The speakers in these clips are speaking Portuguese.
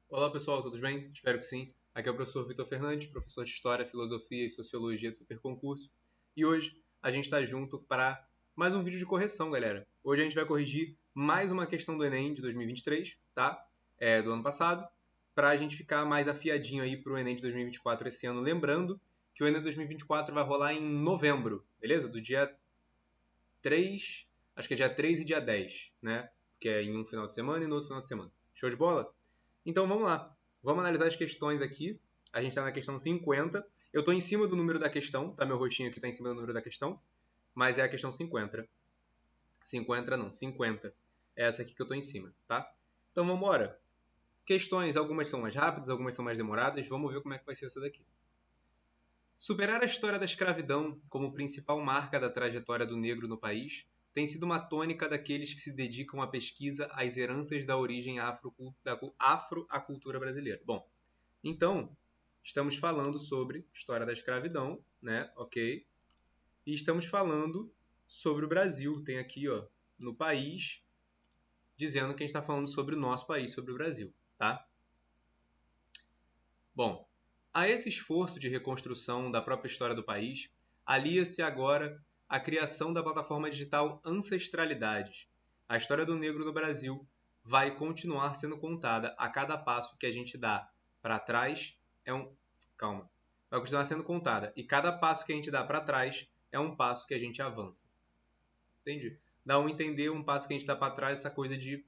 Olá pessoal, tudo bem? Espero que sim. Aqui é o professor Vitor Fernandes, professor de História, Filosofia e Sociologia do Superconcurso. E hoje a gente está junto para mais um vídeo de correção, galera. Hoje a gente vai corrigir mais uma questão do Enem de 2023, tá? Do ano passado, para a gente ficar mais afiadinho aí para o Enem de 2024 esse ano. Lembrando que o Enem de 2024 vai rolar em novembro, beleza? Do dia 3, acho que é dia 3 e dia 10, né? Que é em um final de semana e no outro final de semana. Show de bola? Então vamos lá. Vamos analisar as questões aqui. A gente está na questão 50. Eu estou em cima do número da questão, tá? Meu rostinho aqui está em cima do número da questão, mas é a questão 50. 50 não, 50. É essa aqui que eu estou em cima, tá? Então vamos embora. Questões, algumas são mais rápidas, algumas são mais demoradas. Vamos ver como é que vai ser essa daqui. Superar a história da escravidão como principal marca da trajetória do negro no país tem sido uma tônica daqueles que se dedicam à pesquisa às heranças da origem afro à cultura brasileira. Bom, então, estamos falando sobre história da escravidão, né? Ok? E estamos falando sobre o Brasil. Tem aqui, ó, no país, dizendo que a gente está falando sobre o nosso país, sobre o Brasil, tá? Bom, a esse esforço de reconstrução da própria história do país, alia-se agora a criação da plataforma digital Ancestralidades. A história do negro no Brasil vai continuar sendo contada a cada passo que a gente dá para trás. Calma. Vai continuar sendo contada. E cada passo que a gente dá para trás é um passo que a gente avança. Entendi? Dá um entender um passo que a gente dá para trás, essa coisa de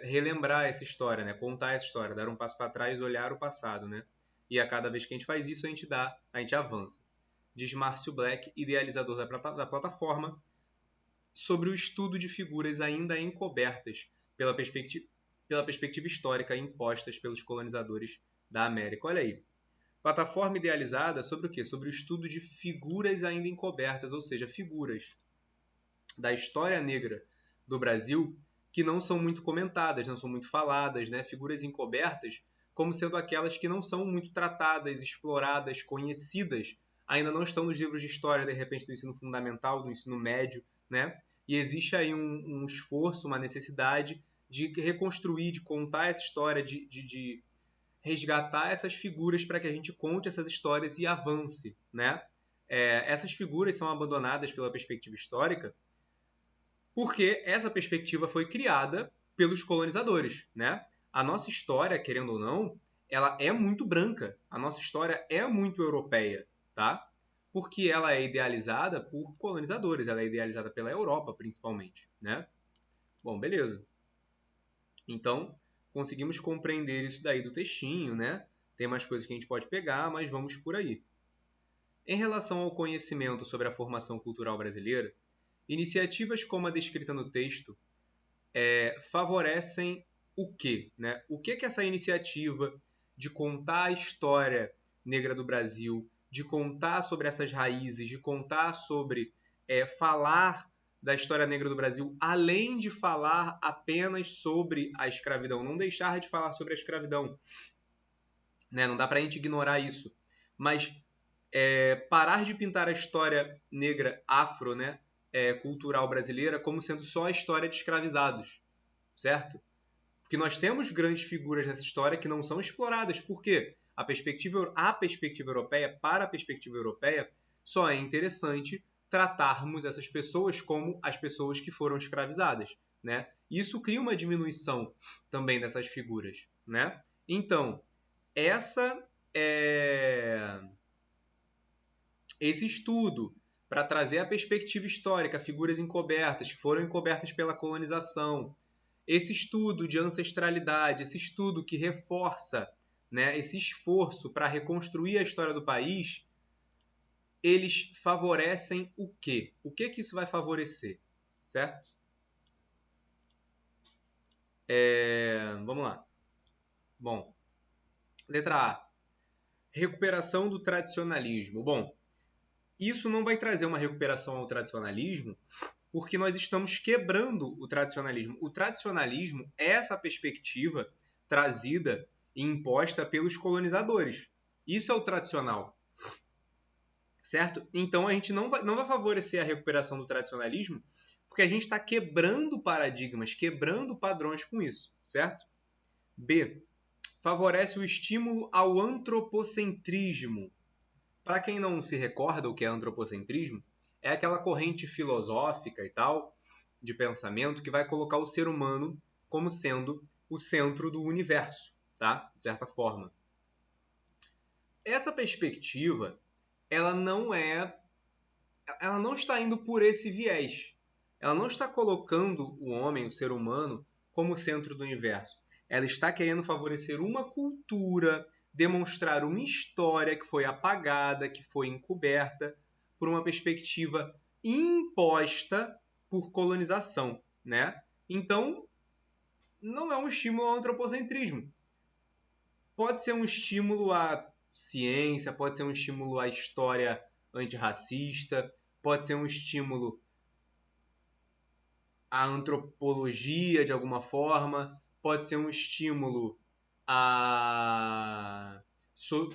relembrar essa história, né? Contar essa história, dar um passo para trás, olhar o passado, né? E a cada vez que a gente faz isso, a gente avança. Diz Márcio Black, idealizador da plataforma, sobre o estudo de figuras ainda encobertas pela perspectiva histórica impostas pelos colonizadores da América. Olha aí. Plataforma idealizada sobre o quê? Sobre o estudo de figuras ainda encobertas, ou seja, figuras da história negra do Brasil que não são muito comentadas, não são muito faladas, né? Figuras encobertas como sendo aquelas que não são muito tratadas, exploradas, conhecidas, ainda não estão nos livros de história, de repente, do ensino fundamental, do ensino médio, né? E existe aí um esforço, uma necessidade de reconstruir, de contar essa história, de resgatar essas figuras para que a gente conte essas histórias e avance, né? Essas figuras são abandonadas pela perspectiva histórica porque essa perspectiva foi criada pelos colonizadores, né? A nossa história, querendo ou não, ela é muito branca. A nossa história é muito europeia, tá? Porque ela é idealizada por colonizadores, ela é idealizada pela Europa, principalmente, né? Bom, beleza. Então, conseguimos compreender isso daí do textinho, né? Tem mais coisas que a gente pode pegar, mas vamos por aí. Em relação ao conhecimento sobre a formação cultural brasileira, iniciativas como a descrita no texto favorecem o quê? Né? O que essa iniciativa de contar a história negra do Brasil, de contar sobre essas raízes, de contar sobre falar da história negra do Brasil, além de falar apenas sobre a escravidão, não deixar de falar sobre a escravidão, né? Não dá para a gente ignorar isso, mas parar de pintar a história negra afro, né, cultural brasileira como sendo só a história de escravizados, certo? Porque nós temos grandes figuras nessa história que não são exploradas. Por quê? A perspectiva europeia, para a perspectiva europeia, só é interessante tratarmos essas pessoas como as pessoas que foram escravizadas, né? Isso cria uma diminuição também dessas figuras, né? Então, esse estudo para trazer a perspectiva histórica, figuras encobertas, que foram encobertas pela colonização, esse estudo de ancestralidade, esse estudo que reforça, né, esse esforço para reconstruir a história do país, eles favorecem o quê? O que isso vai favorecer? Certo? Vamos lá. Bom, letra A. Recuperação do tradicionalismo. Bom, isso não vai trazer uma recuperação ao tradicionalismo, porque nós estamos quebrando o tradicionalismo. O tradicionalismo é essa perspectiva trazida e imposta pelos colonizadores. Isso é o tradicional, certo? Então a gente não vai favorecer a recuperação do tradicionalismo, porque a gente está quebrando paradigmas, quebrando padrões com isso, certo? B. favorece o estímulo ao antropocentrismo. Para quem não se recorda o que é antropocentrismo, é aquela corrente filosófica e tal, de pensamento, que vai colocar o ser humano como sendo o centro do universo, tá? De certa forma. Essa perspectiva, ela não está indo por esse viés. Ela não está colocando o homem, o ser humano, como centro do universo. Ela está querendo favorecer uma cultura, demonstrar uma história que foi apagada, que foi encoberta por uma perspectiva imposta por colonização, né? Então, não é um estímulo ao antropocentrismo. Pode ser um estímulo à ciência, pode ser um estímulo à história antirracista, pode ser um estímulo à antropologia de alguma forma, pode ser um estímulo à,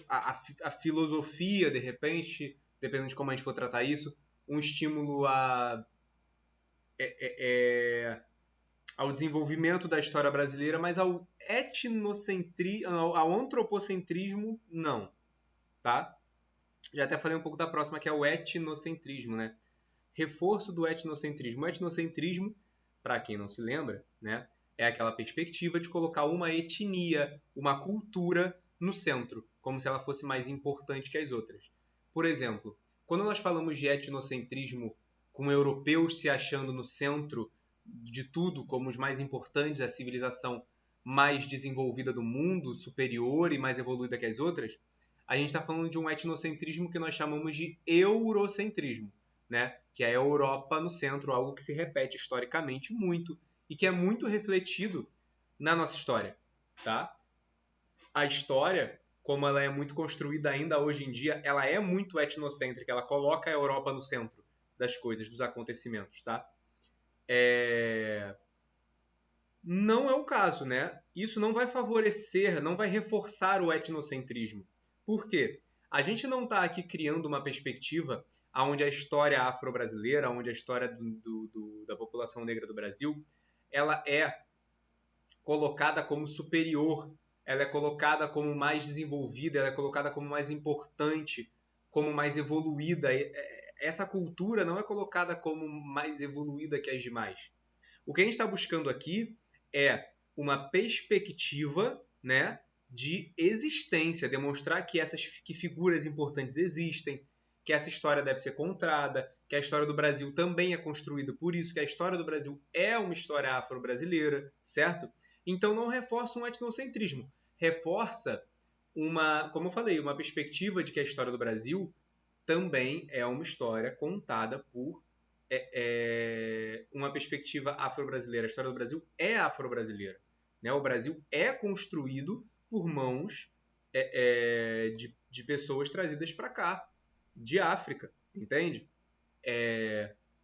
à filosofia, de repente, dependendo de como a gente for tratar isso, um estímulo ao desenvolvimento da história brasileira, mas ao ao antropocentrismo, não, tá? Já até falei um pouco da próxima, que é o etnocentrismo, né? Reforço do etnocentrismo. O etnocentrismo, para quem não se lembra, né, é aquela perspectiva de colocar uma etnia, uma cultura no centro, como se ela fosse mais importante que as outras. Por exemplo, quando nós falamos de etnocentrismo com europeus se achando no centro de tudo, como os mais importantes, a civilização mais desenvolvida do mundo, superior e mais evoluída que as outras, a gente está falando de um etnocentrismo que nós chamamos de eurocentrismo, né? Que é a Europa no centro, algo que se repete historicamente muito e que é muito refletido na nossa história, tá? A história, como ela é muito construída ainda hoje em dia, ela é muito etnocêntrica, ela coloca a Europa no centro das coisas, dos acontecimentos, tá? Não é o caso, né? Isso não vai favorecer, não vai reforçar o etnocentrismo. Por quê? A gente não está aqui criando uma perspectiva onde a história afro-brasileira, onde a história da população negra do Brasil, ela é colocada como superior, ela é colocada como mais desenvolvida, ela é colocada como mais importante, como mais evoluída. Essa cultura não é colocada como mais evoluída que as demais. O que a gente está buscando aqui é uma perspectiva, né, de existência, demonstrar que figuras importantes existem, que essa história deve ser contada, que a história do Brasil também é construída por isso, que a história do Brasil é uma história afro-brasileira, certo? Então não reforça um etnocentrismo, reforça como eu falei, uma perspectiva de que a história do Brasil também é uma história contada por uma perspectiva afro-brasileira. A história do Brasil é afro-brasileira. Né? O Brasil é construído por mãos de pessoas trazidas para cá, de África, entende?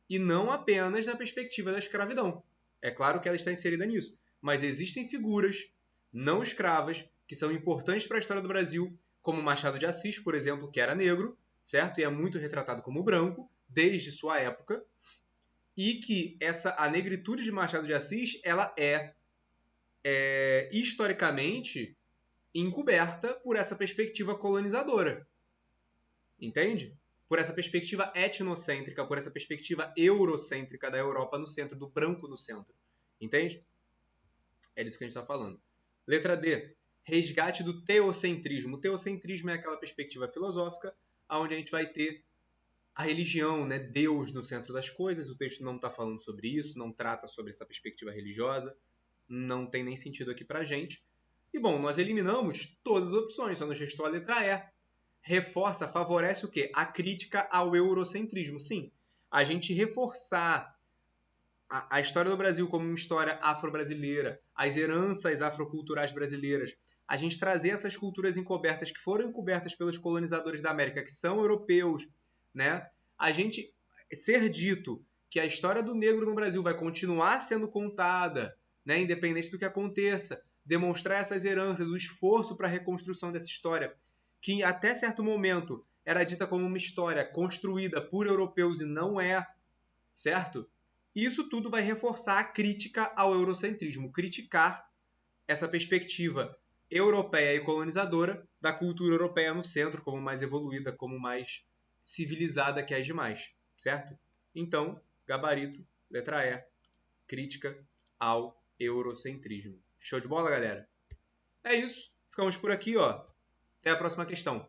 E não apenas na perspectiva da escravidão. É claro que ela está inserida nisso, mas existem figuras não escravas que são importantes para a história do Brasil, como Machado de Assis, por exemplo, que era negro, certo? E é muito retratado como branco desde sua época, e que a negritude de Machado de Assis ela é historicamente encoberta por essa perspectiva colonizadora, entende? Por essa perspectiva etnocêntrica, por essa perspectiva eurocêntrica da Europa no centro, do branco no centro, entende? É disso que a gente está falando. Letra D. Resgate do teocentrismo. O teocentrismo é aquela perspectiva filosófica onde a gente vai ter a religião, né? Deus no centro das coisas. O texto não está falando sobre isso, não trata sobre essa perspectiva religiosa, não tem nem sentido aqui para a gente. E bom, nós eliminamos todas as opções, só nos restou a letra E. Reforça, favorece o quê? A crítica ao eurocentrismo. Sim, a gente reforçar a história do Brasil como uma história afro-brasileira, as heranças afroculturais brasileiras, a gente trazer essas culturas encobertas que foram encobertas pelos colonizadores da América, que são europeus, né? A gente ser dito que a história do negro no Brasil vai continuar sendo contada, né? Independente do que aconteça, demonstrar essas heranças, o esforço para a reconstrução dessa história, que até certo momento era dita como uma história construída por europeus e não é, certo? Isso tudo vai reforçar a crítica ao eurocentrismo, criticar essa perspectiva europeia e colonizadora, da cultura europeia no centro, como mais evoluída, como mais civilizada que as demais, certo? Então, gabarito, letra E, crítica ao eurocentrismo. Show de bola, galera? É isso. Ficamos por aqui, ó. Até a próxima questão.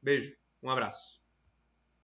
Beijo. Um abraço.